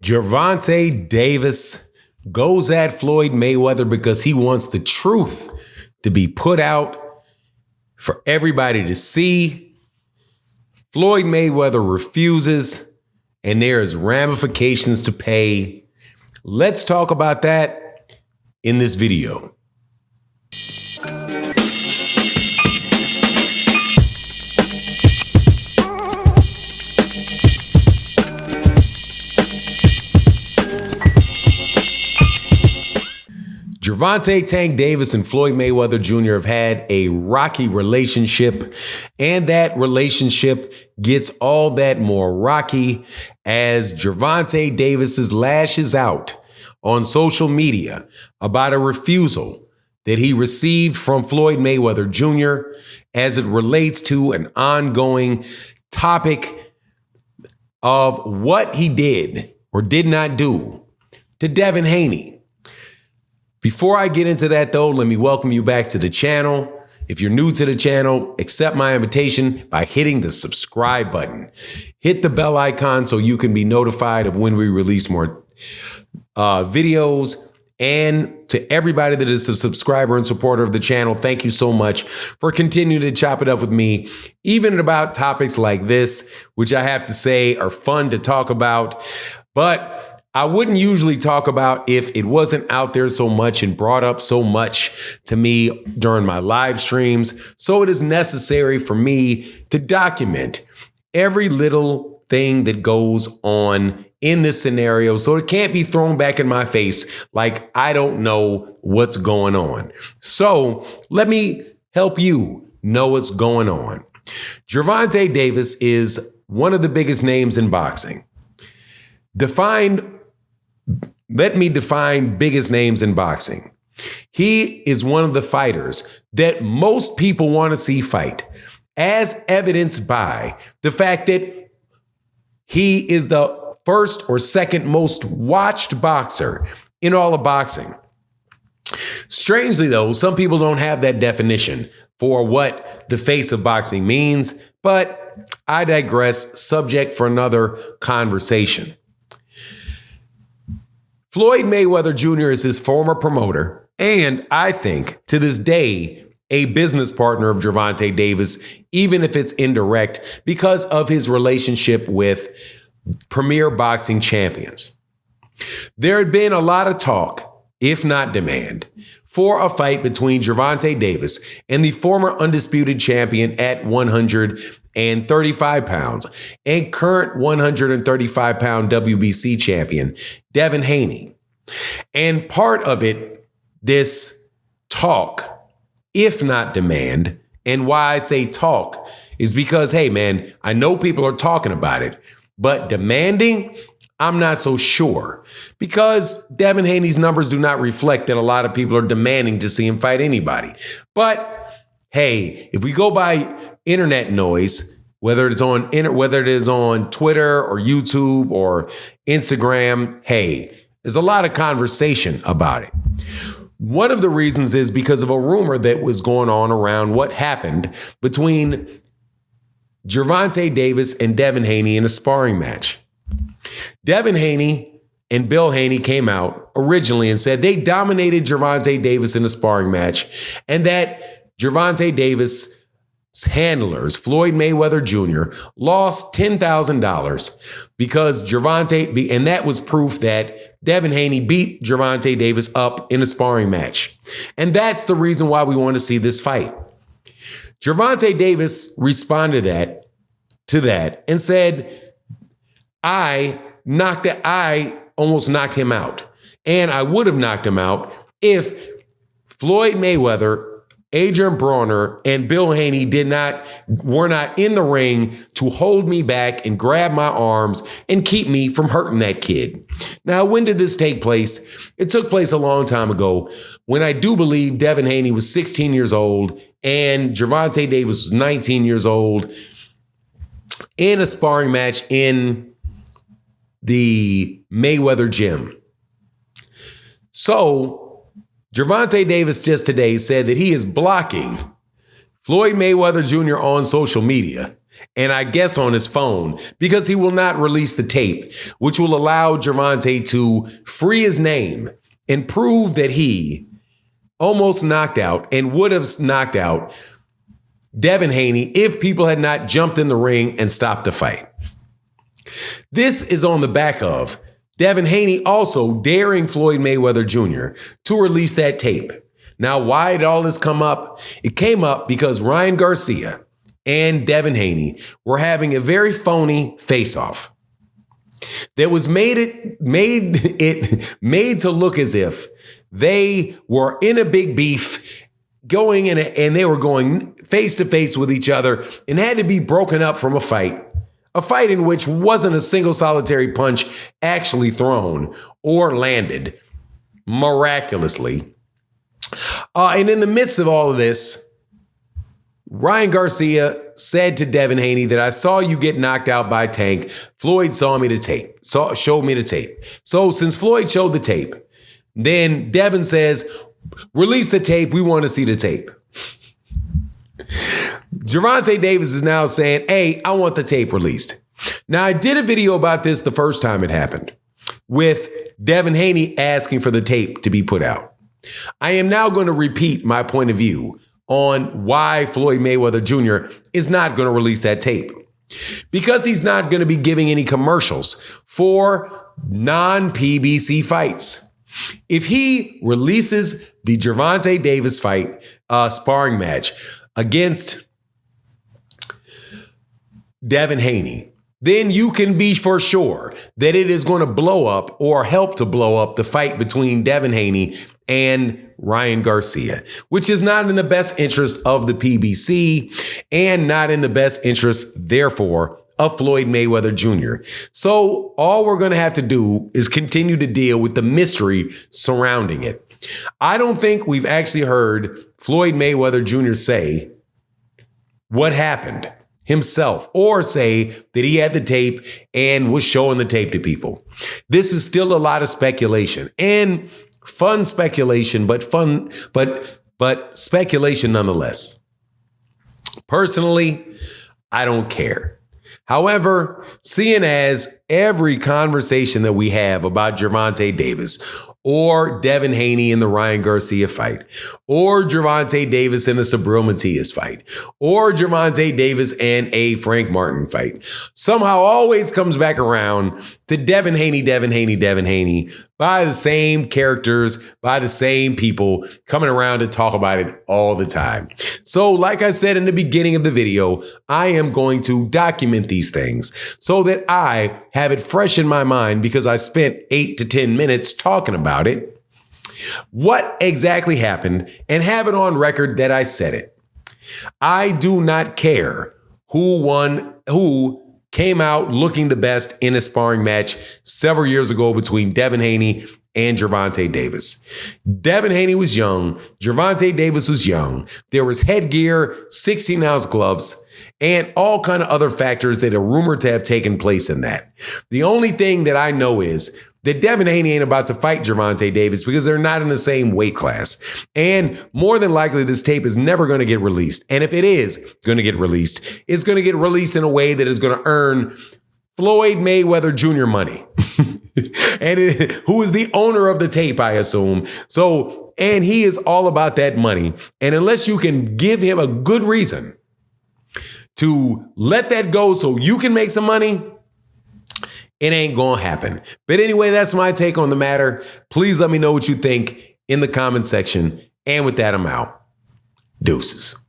Gervonta Davis goes at Floyd Mayweather because he wants the truth to be put out for everybody to see. Floyd Mayweather refuses, and there's ramifications to pay. Let's talk about that in this video. Gervonta Tank Davis and Floyd Mayweather Jr. have had a rocky relationship, and that relationship gets all that more rocky as Gervonta Davis lashes out on social media about a refusal that he received from Floyd Mayweather Jr. as it relates to an ongoing topic of what he did or did not do to Devin Haney. Before I get into that, though, let me welcome you back to the channel. If you're new to the channel, accept my invitation by hitting the subscribe button. Hit the bell icon so you can be notified of when we release more videos. And to everybody that is a subscriber and supporter of the channel, thank you so much for continuing to chop it up with me, even about topics like this, which I have to say are fun to talk about. But I wouldn't usually talk about if it wasn't out there so much and brought up so much to me during my live streams. So it is necessary for me to document every little thing that goes on in this scenario so it can't be thrown back in my face like I don't know what's going on. So let me help you know what's going on. Gervonta Davis is one of the biggest names in boxing. Let me define biggest names in boxing. He is one of the fighters that most people want to see fight, as evidenced by the fact that he is the first or second most watched boxer in all of boxing. Strangely, though, some people don't have that definition for what the face of boxing means, but I digress, subject for another conversation. Floyd Mayweather Jr. is his former promoter, and I think to this day, a business partner of Gervonta Davis, even if it's indirect, because of his relationship with premier boxing champions. There had been a lot of talk, if not demand, for a fight between Gervonta Davis and the former undisputed champion at 135 pounds and current 135-pound WBC champion, Devin Haney. And part of it, this talk, if not demand, and why I say talk is because, hey, man, I know people are talking about it, but demanding, I'm not so sure, because Devin Haney's numbers do not reflect that a lot of people are demanding to see him fight anybody. But hey, if we go by internet noise, whether it is on Twitter or YouTube or Instagram, hey, there's a lot of conversation about it. One of the reasons is because of a rumor that was going on around what happened between Gervonta Davis and Devin Haney in a sparring match. Devin Haney and Bill Haney came out originally and said they dominated Gervonta Davis in a sparring match, and that Gervonta Davis' handlers, Floyd Mayweather Jr., lost $10,000 because Gervonta, and that was proof that Devin Haney beat Gervonta Davis up in a sparring match. And that's the reason why we want to see this fight. Gervonta Davis responded to that and said, I almost knocked him out. And I would have knocked him out if Floyd Mayweather, Adrian Broner, and Bill Haney were not in the ring to hold me back and grab my arms and keep me from hurting that kid. Now, when did this take place? It took place a long time ago when I do believe Devin Haney was 16 years old and Gervonta Davis was 19 years old in a sparring match in the Mayweather gym. So Gervonta Davis just today said that he is blocking Floyd Mayweather Jr. on social media and I guess on his phone, because he will not release the tape, which will allow Gervonta to free his name and prove that he almost knocked out and would have knocked out Devin Haney if people had not jumped in the ring and stopped the fight. This is on the back of Devin Haney also daring Floyd Mayweather Jr. to release that tape. Now, why did all this come up? It came up because Ryan Garcia and Devin Haney were having a very phony face-off that was made to look as if they were in a big beef going in and they were going face to face with each other and had to be broken up from a fight in which wasn't a single solitary punch actually thrown or landed miraculously. And in the midst of all of this, Ryan Garcia said to Devin Haney that I saw you get knocked out by Tank. Floyd showed me the tape. So since Floyd showed the tape, then Devin says, release the tape. We want to see the tape. Gervonta Davis is now saying, hey, I want the tape released. Now, I did a video about this the first time it happened with Devin Haney asking for the tape to be put out. I am now going to repeat my point of view on why Floyd Mayweather Jr. is not going to release that tape. Because he's not going to be giving any commercials for non-PBC fights. If he releases the Gervonta Davis fight sparring match against Devin Haney, then you can be for sure that it is going to blow up or help to blow up the fight between Devin Haney and Ryan Garcia, which is not in the best interest of the PBC and not in the best interest, therefore, of Floyd Mayweather Jr. So all we're going to have to do is continue to deal with the mystery surrounding it. I don't think we've actually heard Floyd Mayweather Jr. say what happened himself or say that he had the tape and was showing the tape to people. This is still a lot of speculation and fun speculation, but speculation nonetheless. Personally, I don't care. However, seeing as every conversation that we have about Gervonta Davis or Devin Haney in the Ryan Garcia fight, or Gervonta Davis in the Subriel Matias fight, or Gervonta Davis and a Frank Martin fight, somehow always comes back around to Devin Haney by the same characters, by the same people coming around to talk about it all the time. So like I said in the beginning of the video, I am going to document these things so that I have it fresh in my mind because I spent 8 to 10 minutes talking about it, what exactly happened, and have it on record that I said it. I do not care who came out looking the best in a sparring match several years ago between Devin Haney and Gervonta Davis. Devin Haney was young. Gervonta Davis was young. There was headgear, 16-ounce gloves, and all kind of other factors that are rumored to have taken place in that. The only thing that I know is that Devin Haney ain't about to fight Gervonta Davis because they're not in the same weight class. And more than likely, this tape is never going to get released. And if it is going to get released, it's going to get released in a way that is going to earn Floyd Mayweather Jr. money. Who is the owner of the tape, I assume. So, and he is all about that money. And unless you can give him a good reason to let that go so you can make some money, it ain't gonna happen. But anyway, that's my take on the matter. Please let me know what you think in the comment section. And with that, I'm out. Deuces.